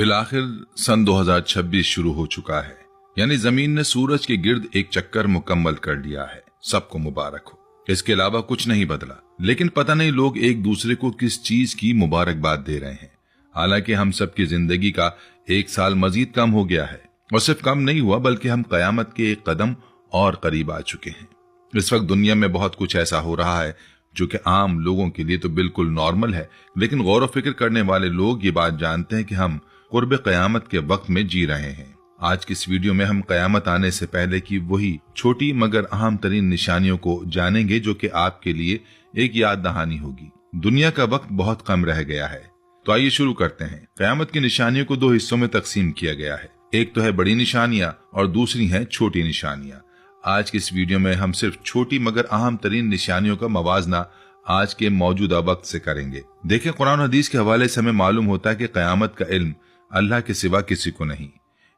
बिलाखिर सन 2026 शुरू हो चुका है, यानी जमीन ने सूरज के गिर्द एक चक्कर मुकम्मल कर लिया है। सबको मुबारक हो। इसके अलावा कुछ नहीं बदला, लेकिन पता नहीं लोग एक दूसरे को किस चीज की मुबारकबाद दे रहे हैं। हालांकि हम सब की जिंदगी का एक साल मजीद कम हो गया है, और सिर्फ कम नहीं हुआ बल्कि हम कयामत के एक कदम और करीब आ चुके हैं। इस वक्त दुनिया में बहुत कुछ ऐसा हो रहा है जो कि आम लोगों के लिए तो बिल्कुल नॉर्मल है, लेकिन गौर व फिक्र करने वाले लोग ये बात जानते हैं कि हम कुर्ब कयामत के वक्त में जी रहे हैं। आज की इस वीडियो में हम कयामत आने से पहले की वही छोटी मगर अहम तरीन निशानियों को जानेंगे जो कि आपके लिए एक याद दहानी होगी। दुनिया का वक्त बहुत कम रह गया है, तो आइए शुरू करते हैं। कयामत की निशानियों को दो हिस्सों में तकसीम किया गया है। एक तो है बड़ी निशानियां और दूसरी है छोटी निशानियां। आज की इस वीडियो में हम सिर्फ छोटी मगर अहम तरीन निशानियों का मवाजना आज के मौजूदा वक्त से करेंगे। देखिए, कुरान और हदीस के हवाले से हमें मालूम होता है कि कयामत का इल्म अल्लाह के सिवा किसी को नहीं।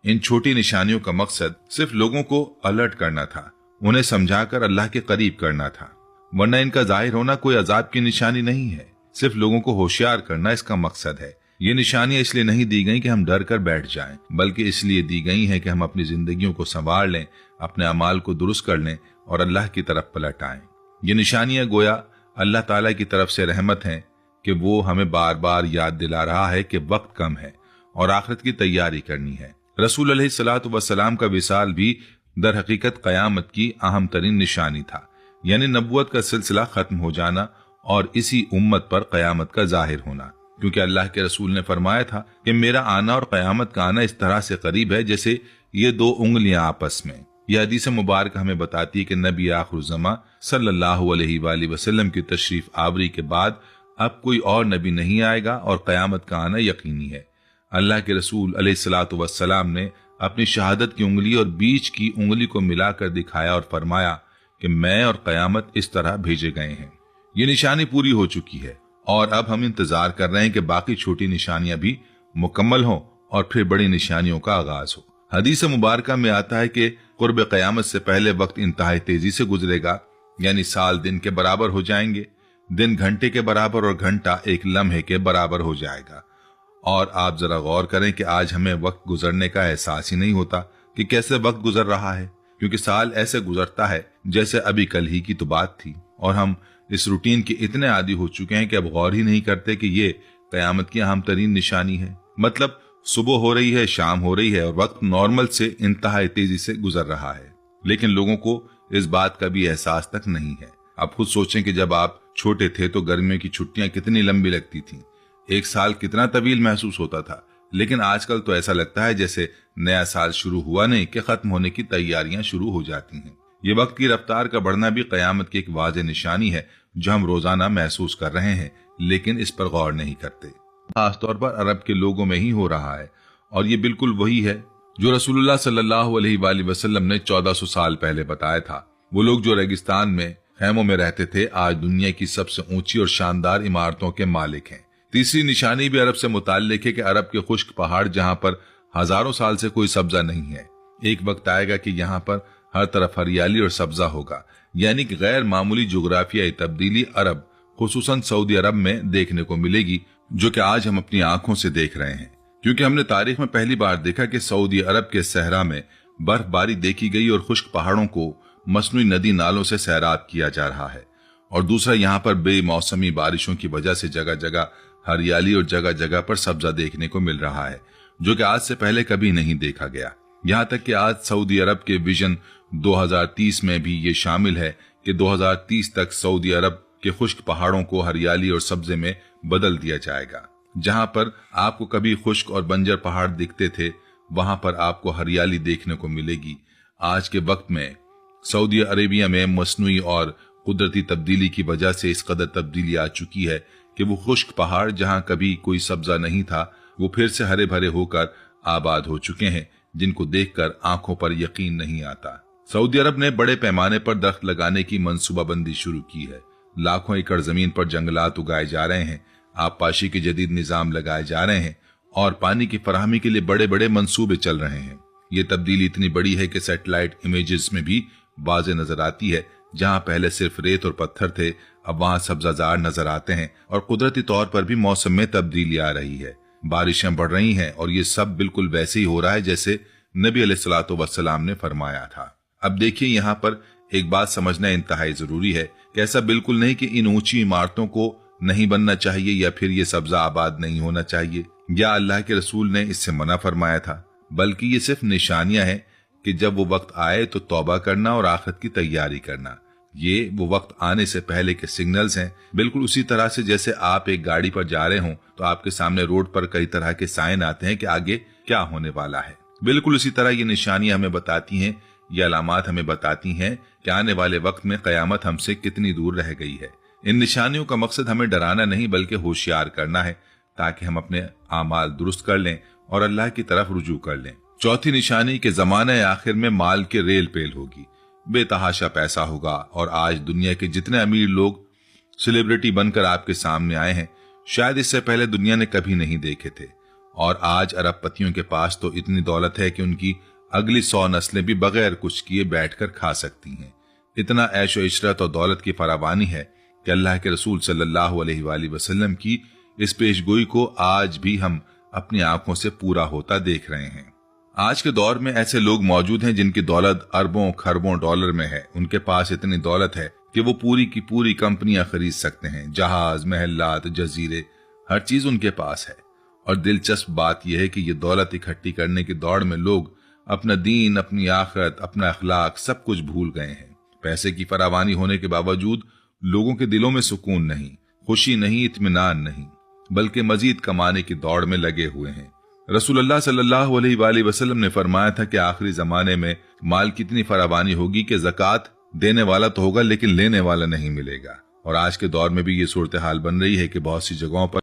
इन छोटी निशानियों का मकसद सिर्फ लोगों को अलर्ट करना था, उन्हें समझाकर अल्लाह के करीब करना था, वरना इनका जाहिर होना कोई अजाब की निशानी नहीं है। सिर्फ लोगों को होशियार करना इसका मकसद है। ये निशानियां इसलिए नहीं दी गई कि हम डर कर बैठ जाएं, बल्कि इसलिए दी गई हैं कि हम अपनी जिंदगियों को संवार लें, अपने अमाल को दुरुस्त कर लें और अल्लाह की तरफ पलट आएं। ये निशानियां गोया अल्लाह ताला की तरफ से रहमत हैं कि वो हमें बार बार याद दिला रहा है कि वक्त कम है और आखिरत की तैयारी करनी है। रसूल अलैहिस्सलातु वस्सलाम का विसाल भी दर हकीकत कयामत की अहम तरीन निशानी था, यानी नबुवत का सिलसिला खत्म हो जाना और इसी उम्मत पर कयामत का जाहिर होना। क्योंकि अल्लाह के रसूल ने फरमाया था कि मेरा आना और कयामत का आना इस तरह से करीब है जैसे ये दो उंगलियां आपस में। यह हदीस मुबारक हमें बताती है कि नबी आखिरुज़्ज़मा सल्लल्लाहु अलैहि वसल्लम की तशरीफ आवरी के बाद अब कोई और नबी नहीं आएगा और कयामत का आना यकीनी है। अल्लाह के रसूल अलैहिस्सलातु वस्सलाम ने अपनी शहादत की उंगली और बीच की उंगली को मिलाकर दिखाया और फरमाया कि मैं और कयामत इस तरह भेजे गए हैं। ये निशानी पूरी हो चुकी है और अब हम इंतजार कर रहे हैं कि बाकी छोटी निशानियां भी मुकम्मल हों और फिर बड़ी निशानियों का आगाज हो। हदीस मुबारका में आता है कि कुर्ब कयामत से पहले वक्त इंतहाई तेजी से गुजरेगा, यानी साल दिन के बराबर हो जाएंगे, दिन घंटे के बराबर और घंटा एक लम्हे के बराबर हो जाएगा। और आप जरा गौर करें कि आज हमें वक्त गुजरने का एहसास ही नहीं होता कि कैसे वक्त गुजर रहा है, क्योंकि साल ऐसे गुजरता है जैसे अभी कल ही की तो बात थी, और हम इस रूटीन के इतने आदी हो चुके हैं कि अब गौर ही नहीं करते कि ये कयामत की अहम तरीन निशानी है। मतलब सुबह हो रही है, शाम हो रही है और वक्त नॉर्मल से इंतहाई तेजी से गुजर रहा है, लेकिन लोगों को इस बात का भी एहसास तक नहीं है। आप खुद सोचें कि जब आप छोटे थे तो गर्मियों की छुट्टियां कितनी लंबी लगती थीं, एक साल कितना तवील महसूस होता था, लेकिन आजकल तो ऐसा लगता है जैसे नया साल शुरू हुआ नहीं कि खत्म होने की तैयारियां शुरू हो जाती हैं। ये वक्त की रफ्तार का बढ़ना भी कयामत की एक वाज़ेह निशानी है जो हम रोजाना महसूस कर रहे हैं, लेकिन इस पर गौर नहीं करते। खासतौर पर अरब के लोगों में ही हो रहा है, और ये बिल्कुल वही है जो रसूलुल्लाह सल्लल्लाहु अलैहि वसल्लम ने 1400 साल पहले बताया था। वो लोग जो रेगिस्तान में खैमों में रहते थे आज दुनिया की सबसे ऊंची और शानदार इमारतों के मालिक हैं। तीसरी निशानी भी अरब से मुताल्लिक है कि अरब के खुश्क पहाड़ जहां पर हजारों साल से कोई सब्जा नहीं है, एक वक्त आएगा कि यहाँ पर हर तरफ हरियाली और सब्जा होगा, यानी कि गैर मामूली जोग्राफियाई तब्दीली अरब खुसूसन सऊदी अरब में देखने को मिलेगी, जो कि आज हम अपनी आंखों से देख रहे हैं। क्योंकि हमने तारीख में पहली बार देखा कि सऊदी अरब के सहरा में बर्फबारी देखी गई और खुश्क पहाड़ों को मसनूई नदी नालों से सैराब किया जा रहा है, और दूसरा यहाँ पर बेमौसमी बारिशों की वजह से जगह जगह हरियाली और जगह जगह पर सब्जा देखने को मिल रहा है, जो कि आज से पहले कभी नहीं देखा गया। यहाँ तक कि आज सऊदी अरब के विजन 2030 में भी ये शामिल है कि 2030 तक सऊदी अरब के खुश्क पहाड़ों को हरियाली और सब्जे में बदल दिया जाएगा। जहाँ पर आपको कभी खुश्क और बंजर पहाड़ दिखते थे, वहां पर आपको हरियाली देखने को मिलेगी। आज के वक्त में सऊदी अरेबिया में मसनूई और कुदरती तब्दीली की वजह से इस कदर तब्दीली आ चुकी है कि वो खुश्क पहाड़ जहां कभी कोई सब्जा नहीं था, वो फिर से हरे भरे होकर आबाद हो चुके हैं, जिनको देखकर आंखों पर यकीन नहीं आता। सऊदी अरब ने बड़े पैमाने पर दरख्त लगाने की मंसूबाबंदी शुरू की है। लाखों एकड़ जमीन पर जंगलात उगाए जा रहे हैं, आबपाशी के जदीद निजाम लगाए जा रहे हैं और पानी की फराहमी के लिए बड़े बड़े मंसूबे चल रहे हैं। ये तब्दीली इतनी बड़ी है कि सैटेलाइट इमेजेस में भी वाज़ेह नजर आती है। जहां पहले सिर्फ रेत और पत्थर थे, अब वहां सब्जाजार नजर आते हैं और कुदरती तौर पर भी मौसम में तब्दीली आ रही है। بارشیں بڑھ رہی ہیں اور یہ سب بالکل ویسے ہی ہو رہا ہے جیسے نبی علیہ الصلوۃ والسلام نے فرمایا تھا۔ اب دیکھیے یہاں پر ایک بات سمجھنا انتہائی ضروری ہے کہ ایسا بالکل نہیں کہ ان اونچی عمارتوں کو نہیں بننا چاہیے یا پھر یہ سبزہ آباد نہیں ہونا چاہیے یا اللہ کے رسول نے اس سے منع فرمایا تھا، بلکہ یہ صرف نشانیاں ہیں کہ جب وہ وقت آئے تو توبہ کرنا اور آخرت کی تیاری کرنا۔ یہ وہ وقت آنے سے پہلے کے سگنلز ہیں، بالکل اسی طرح سے جیسے آپ ایک گاڑی پر جا رہے ہوں تو آپ کے سامنے روڈ پر کئی طرح کے سائن آتے ہیں کہ آگے کیا ہونے والا ہے۔ بالکل اسی طرح یہ نشانیاں ہمیں بتاتی ہیں، یہ علامات ہمیں بتاتی ہیں کہ آنے والے وقت میں قیامت ہم سے کتنی دور رہ گئی ہے۔ ان نشانیوں کا مقصد ہمیں ڈرانا نہیں بلکہ ہوشیار کرنا ہے تاکہ ہم اپنے اعمال درست کر لیں اور اللہ کی طرف رجوع کر لیں۔ چوتھی نشانی کہ زمانہ آخر میں مال کے ریل پیل ہوگی، بے تحاشا پیسہ ہوگا، اور آج دنیا کے جتنے امیر لوگ سیلیبریٹی بن کر آپ کے سامنے آئے ہیں شاید اس سے پہلے دنیا نے کبھی نہیں دیکھے تھے، اور آج ارب پتیوں کے پاس تو اتنی دولت ہے کہ ان کی اگلی 100 نسلیں بھی بغیر کچھ کیے بیٹھ کر کھا سکتی ہیں۔ اتنا عیش و عشرت اور دولت کی فراوانی ہے کہ اللہ کے رسول صلی اللہ علیہ وآلہ وسلم کی اس پیش گوئی کو آج بھی ہم اپنی آنکھوں سے پورا ہوتا دیکھ رہے ہیں۔ آج کے دور میں ایسے لوگ موجود ہیں جن کی دولت اربوں کھربوں ڈالر میں ہے، ان کے پاس اتنی دولت ہے کہ وہ پوری کی پوری کمپنیاں خرید سکتے ہیں، جہاز، محلات، جزیرے، ہر چیز ان کے پاس ہے۔ اور دلچسپ بات یہ ہے کہ یہ دولت اکٹھی کرنے کی دوڑ میں لوگ اپنا دین، اپنی آخرت، اپنا اخلاق سب کچھ بھول گئے ہیں۔ پیسے کی فراوانی ہونے کے باوجود لوگوں کے دلوں میں سکون نہیں، خوشی نہیں، اطمینان نہیں، بلکہ مزید کمانے کی دوڑ میں لگے ہوئے ہیں۔ رسول اللہ صلی اللہ علیہ وآلہ وسلم نے فرمایا تھا کہ آخری زمانے میں مال کی اتنی فراوانی ہوگی کہ زکوٰۃ دینے والا تو ہوگا لیکن لینے والا نہیں ملے گا۔ اور آج کے دور میں بھی یہ صورتحال بن رہی ہے کہ بہت سی جگہوں پر